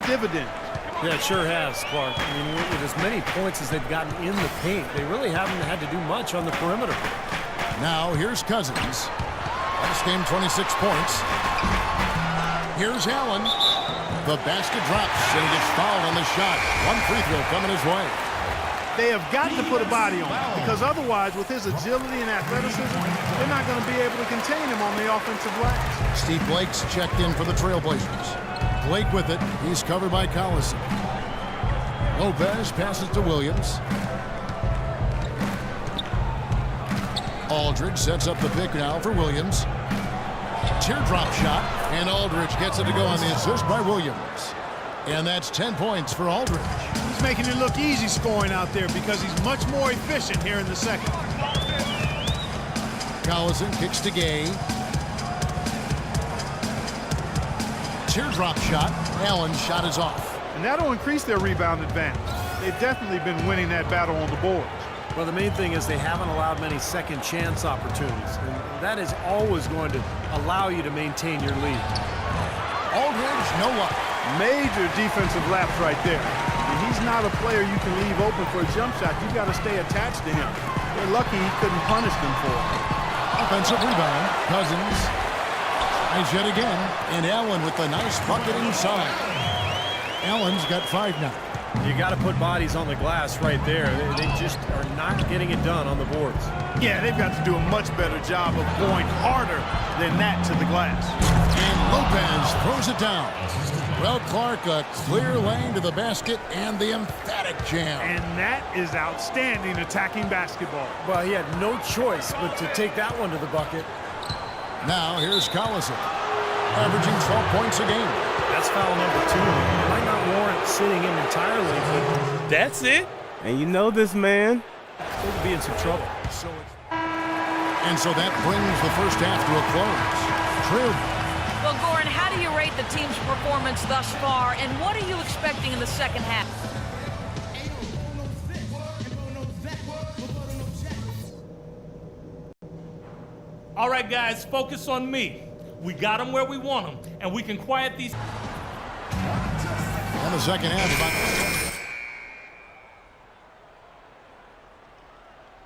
dividends. Yeah, it sure has, Clark. I mean, with as many points as they've gotten in the paint, they really haven't had to do much on the perimeter. Now, here's Cousins. Last game, 26 points. Here's Allen. The basket drops, and he gets fouled on the shot. One free throw coming his way. They have got to put a body on him, because otherwise, with his agility and athleticism, they're not going to be able to contain him on the offensive glass. Steve Blake's checked in for the Trailblazers. Blake with it. He's covered by Collison. Lopez passes to Williams. Aldridge sets up the pick now for Williams. Teardrop shot, and Aldridge gets it to go on the assist by Williams. And that's 10 points for Aldridge. He's making it look easy scoring out there because he's much more efficient here in the second. Collison kicks to Gay. Teardrop shot. Allen's shot is off. And that'll increase their rebound advantage. They've definitely been winning that battle on the boards. Well, the main thing is they haven't allowed many second chance opportunities, and that is always going to allow you to maintain your lead. Aldridge, no luck. Major defensive lapse right there. And he's not a player you can leave open for a jump shot. You've got to stay attached to him. They're lucky he couldn't punish them for it. Offensive rebound. Cousins. Nice yet again. And Allen with the nice bucket inside. Allen's got 5 now. You got to put bodies on the glass right there. They just are not getting it done on the boards. Yeah, they've got to do a much better job of going harder than that to the glass. And Lopez throws it down. Well, Clark, a clear lane to the basket and the emphatic jam. And that is outstanding attacking basketball. Well, he had no choice but to take that one to the bucket. Now, here's Collison, averaging 12 points a game. That's foul number 2. It might not warrant sitting him entirely, but that's it. And you know this man. He'll be in some trouble. And so that brings the first half to a close. True. Well, Goran, how do you rate the team's performance thus far, and what are you expecting in the second half? All right, guys, focus on me. We got them where we want them, and we can quiet these. And the second half,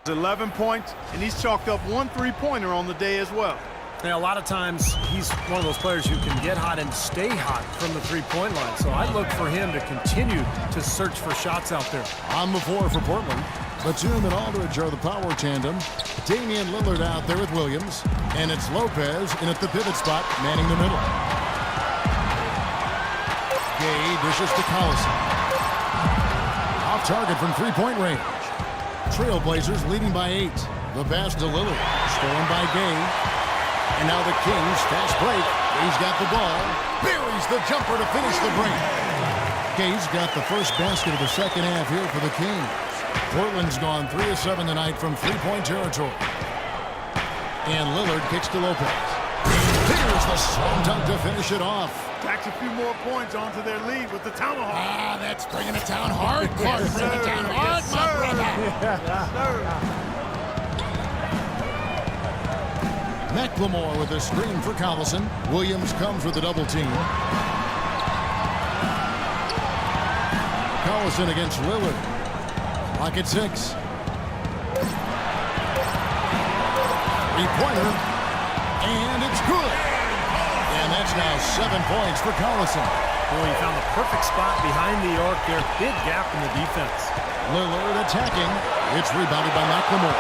11 points, and he's chalked up 1 3-pointer on the day as well. Now, a lot of times, he's one of those players who can get hot and stay hot from the three-point line. So I look for him to continue to search for shots out there. On the floor for Portland, Batum and Aldridge are the power tandem. Damian Lillard out there with Williams. And it's Lopez in at the pivot spot, manning the middle. Gay dishes to Collison. Off target from three-point range. Trailblazers leading by 8. The pass to Lillard. Stolen by Gay. And now the Kings fast break. Gay's got the ball. Buries the jumper to finish the break. Gay's got the first basket of the second half here for the Kings. Portland's gone 3 of 7 tonight from three-point territory. And Lillard kicks to Lopez. Here's the slam dunk to finish it off. Tacks a few more points onto their lead with the tomahawk. Ah, that's bringing it down hard. Clark, bring it down hard, my brother. McLemore with a screen for Collison. Williams comes with a double team. Collison against Lillard. Lock at 6. Three-pointer. And it's good. And that's now 7 points for Collison. Boy, he found the perfect spot behind the arc there. Big gap in the defense. Lillard attacking. It's rebounded by McLemore.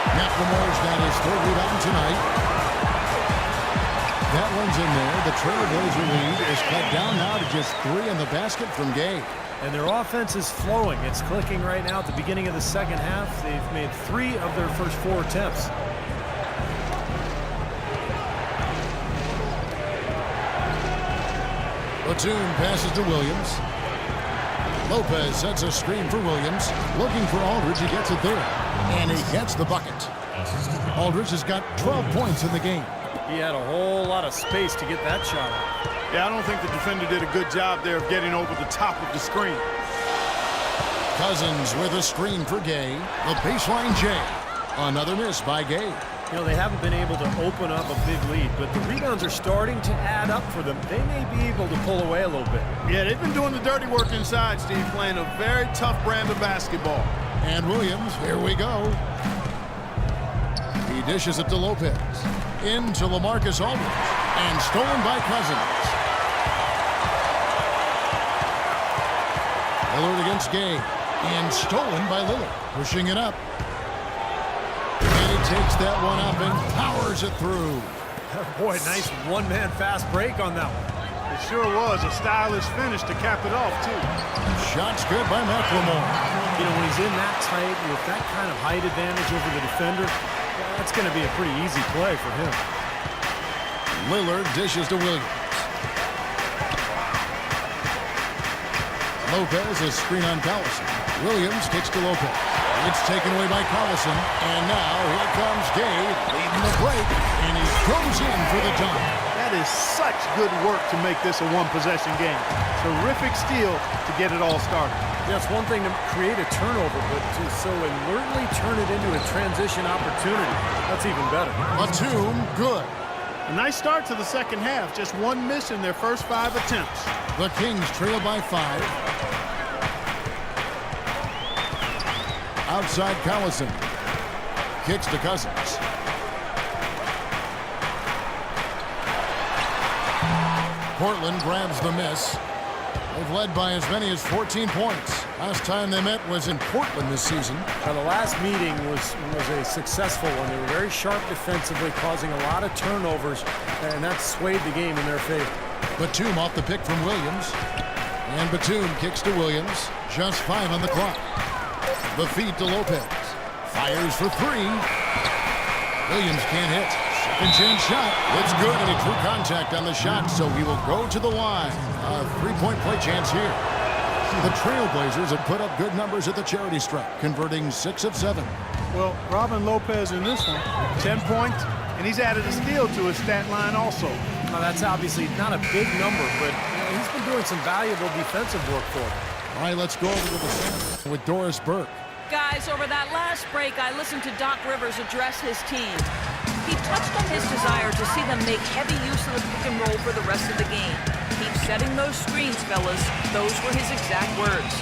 McLemore's got his 3rd rebound tonight. That one's in there. The Trailblazer lead is cut down now to just 3 in the basket from Gay. And their offense is flowing. It's clicking right now at the beginning of the second half. They've made 3 of their first 4 attempts. Batum passes to Williams. Lopez sets a screen for Williams. Looking for Aldridge. He gets it there. And he gets the bucket. Aldridge has got 12 points in the game. He had a whole lot of space to get that shot off. Yeah, I don't think the defender did a good job there of getting over the top of the screen. Cousins with a screen for Gay. The baseline J. Another miss by Gay. You know, they haven't been able to open up a big lead, but the rebounds are starting to add up for them. They may be able to pull away a little bit. Yeah, they've been doing the dirty work inside, Steve, playing a very tough brand of basketball. And Williams, here we go. He dishes it to Lopez. Into LaMarcus Aldridge. And stolen by Cousins. Lillard against Gay. And stolen by Lillard. Pushing it up. And he takes that one up and powers it through. Boy, nice one-man fast break on that one. It sure was a stylish finish to cap it off, too. Shots good by McLemore. You know, when he's in that tight with that kind of height advantage over the defender, that's going to be a pretty easy play for him. Lillard dishes to Williams. Lopez is screen on Collison. Williams kicks to Lopez. It's taken away by Collison. And now here comes Gay leading the break. And he goes in for the dunk. That is such good work to make this a one-possession game. Terrific steal to get it all started. Yeah, it's one thing to create a turnover, but to so alertly turn it into a transition opportunity, that's even better. Batum, good. A nice start to the second half. Just one miss in their first 5 attempts. The Kings trail by 5. Outside Collison. Kicks to Cousins. Portland grabs the miss. They've led by as many as 14 points. Last time they met was in Portland this season. Now, the last meeting was a successful one. They were very sharp defensively, causing a lot of turnovers, and that swayed the game in their favor. Batum off the pick from Williams. And Batum kicks to Williams. Just 5 on the clock. The feed to Lopez. Fires for 3. Williams can't hit. Second chance shot. It's good, and he drew contact on the shot, so he will go to the line. A 3-point play chance here. The Trailblazers have put up good numbers at the charity stripe, converting 6 of 7. Well, Robin Lopez in this one, 10 points, and he's added a steal to his stat line also. Now, that's obviously not a big number, but he's been doing some valuable defensive work for him. All right, let's go over to the center with Doris Burke. Guys, over that last break, I listened to Doc Rivers address his team. He touched on his desire to see them make heavy use of the pick and roll for the rest of the game. Keep setting those screens, fellas. Those were his exact words.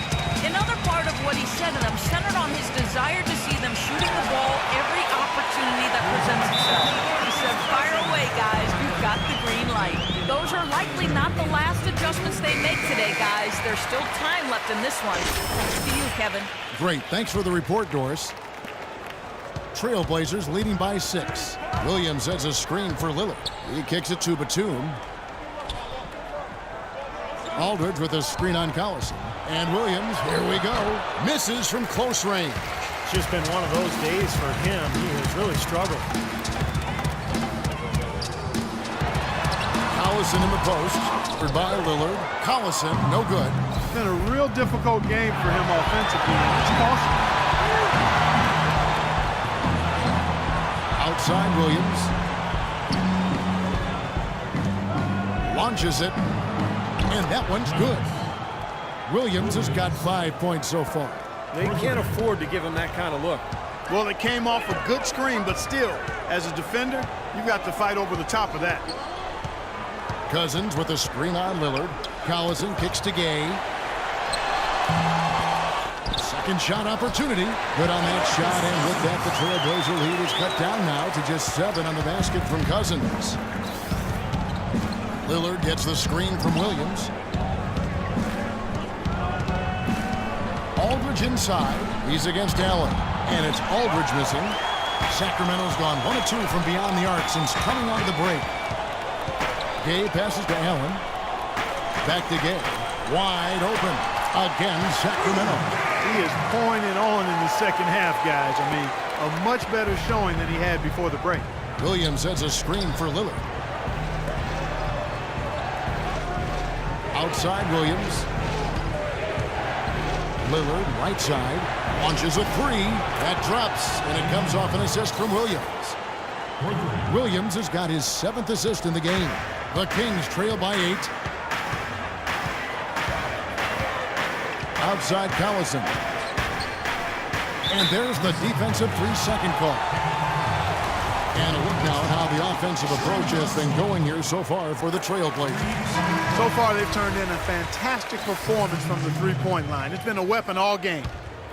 Another part of what he said to them centered on his desire to see them shooting the ball every opportunity that presents itself. He said, fire away, guys. You've got the green light. Those are likely not the last adjustments they make today, guys. There's still time left in this one. To you, Kevin. Great. Thanks for the report, Doris. Trailblazers leading by 6. Williams has a screen for Lillard. He kicks it to Batum. Aldridge with a screen on Collison. And Williams, here we go, misses from close range. It's just been one of those days for him. He has really struggled. Collison in the post. Covered by Lillard. Collison, no good. It's been a real difficult game for him offensively. It's costly. Outside Williams. Launches it. And that one's good. Williams has got 5 points so far. They can't afford to give him that kind of look. Well, it came off a good screen, but still, as a defender, you've got to fight over the top of that. Cousins with a screen on Lillard. Collison kicks to Gay. Second shot opportunity. Good on that shot, and with that, the Trailblazer lead is cut down now to just 7 on the basket from Cousins. Lillard gets the screen from Williams. Aldridge inside. He's against Allen. And it's Aldridge missing. Sacramento's gone 1 of 2 from beyond the arc since coming out of the break. Gay passes to Allen. Back to Gay. Wide open. Again, Sacramento. He is pouring it on in the second half, guys. I mean, a much better showing than he had before the break. Williams has a screen for Lillard. Outside Williams. Lillard, right side, launches a 3. That drops, and it comes off an assist from Williams. Williams has got his 7th assist in the game. The Kings trail by 8. Outside Collison. And there's the defensive 3-second call. And a look now at how the offensive approach has been going here so far for the Trailblazers. So far, they've turned in a fantastic performance from the three-point line. It's been a weapon all game.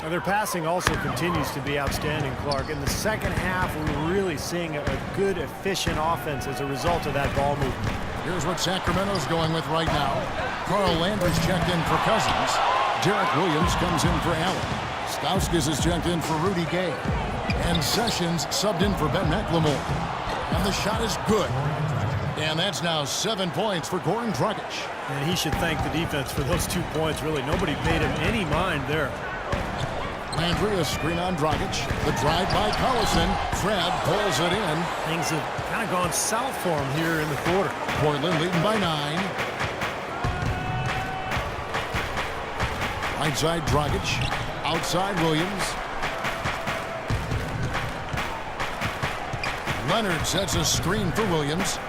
Now, their passing also continues to be outstanding, Clark. In the second half, we're really seeing a good, efficient offense as a result of that ball movement. Here's what Sacramento's going with right now. Carl Landry's checked in for Cousins. Derek Williams comes in for Allen. Stauskas is checked in for Rudy Gay. And Sessions subbed in for Ben McLemore. And the shot is good. And that's now 7 points for Goran Dragic. And he should thank the defense for those 2 points, really. Nobody paid him any mind there. Landry, a screen on Dragic. The drive by Collison. Fred pulls it in. Things have kind of gone south for him here in the quarter. Portland leading by 9. Right side Dragic. Outside Williams. Leonard sets a screen for Williams.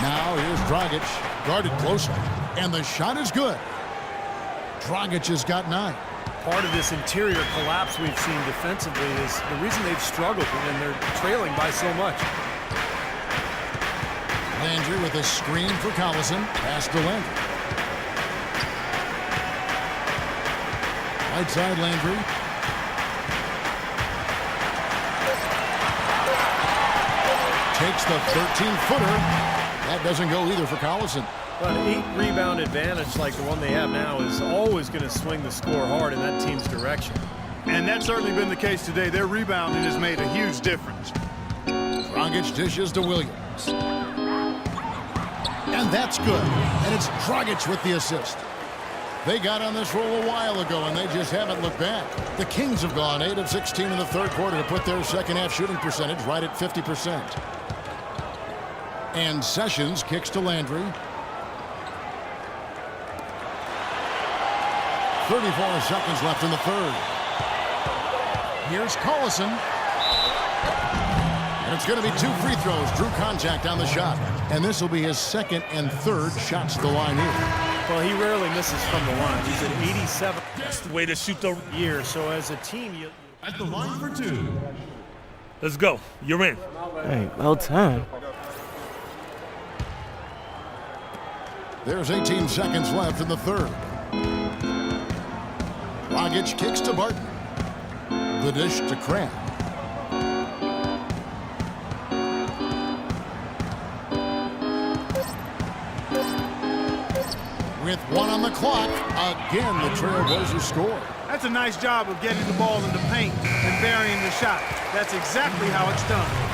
Now here's Dragic, guarded closely, and the shot is good. Dragic has got 9. Part of this interior collapse we've seen defensively is the reason they've struggled, and they're trailing by so much. Landry with a screen for Collison. Pass to Landry. Right side Landry. Takes the 13-footer. That doesn't go either for Collison. But an 8-rebound advantage like the one they have now is always going to swing the score hard in that team's direction. And that's certainly been the case today. Their rebounding has made a huge difference. Dragic dishes to Williams. And that's good. And it's Dragic with the assist. They got on this roll a while ago, and they just haven't looked back. The Kings have gone 8 of 16 in the third quarter to put their second-half shooting percentage right at 50%. And Sessions kicks to Landry. 34 seconds left in the third. Here's Collison. And it's going to be 2 free throws. Drew contact on the shot. And this will be his second and third shots to the line here. Well, he rarely misses from the line. He's at 87. That's the way to shoot the year. So as a team, you... At the line for 2. Let's go. You're in. Hey, well done. There's 18 seconds left in the third. Dragic kicks to Barton. The dish to Cram. With 1 on the clock, again the Trailblazers score. That's a nice job of getting the ball in the paint and burying the shot. That's exactly how it's done.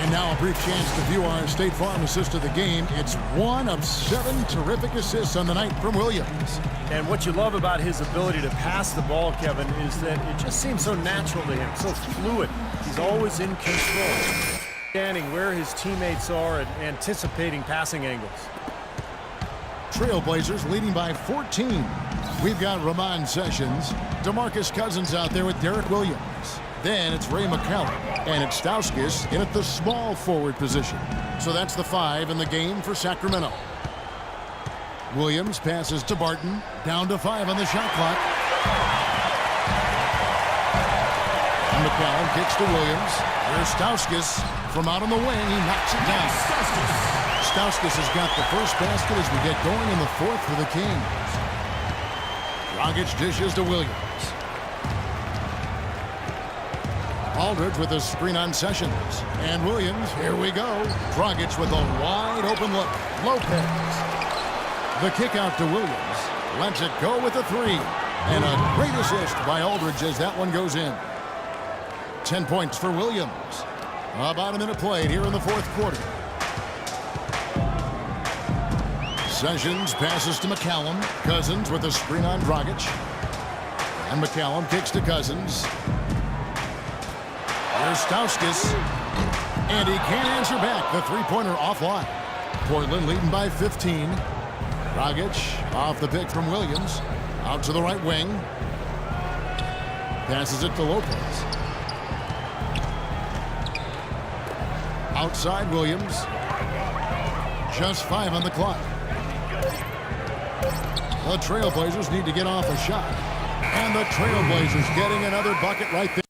And now a brief chance to view our State Farm assist of the game. It's 1 of 7 terrific assists on the night from Williams. And what you love about his ability to pass the ball, Kevin, is that it just seems so natural to him, so fluid. He's always in control, standing where his teammates are and anticipating passing angles. Trailblazers leading by 14. We've got Ramon Sessions, DeMarcus Cousins out there with Derek Williams. Then it's Ray McCallum, and it's Stauskas in at the small forward position. So that's the 5 in the game for Sacramento. Williams passes to Barton, down to 5 on the shot clock. And McCallum kicks to Williams. There's Stauskas from out on the wing. He knocks it down. Stauskas has got the first basket as we get going in the fourth for the Kings. Dragic dishes to Williams. Aldridge with a screen on Sessions. And Williams, here we go. Dragic with a wide open look. Lopez. The kick out to Williams. Lets it go with a 3. And a great assist by Aldridge as that one goes in. 10 points for Williams. About a minute played here in the fourth quarter. Sessions passes to McCallum. Cousins with a screen on Dragic. And McCallum kicks to Cousins. Here's Stauskas. And he can't answer back. The three-pointer offline. Portland leading by 15. Dragic off the pick from Williams. Out to the right wing. Passes it to Lopez. Outside Williams. Just 5 on the clock. The Trailblazers need to get off a shot. And the Trailblazers getting another bucket right there.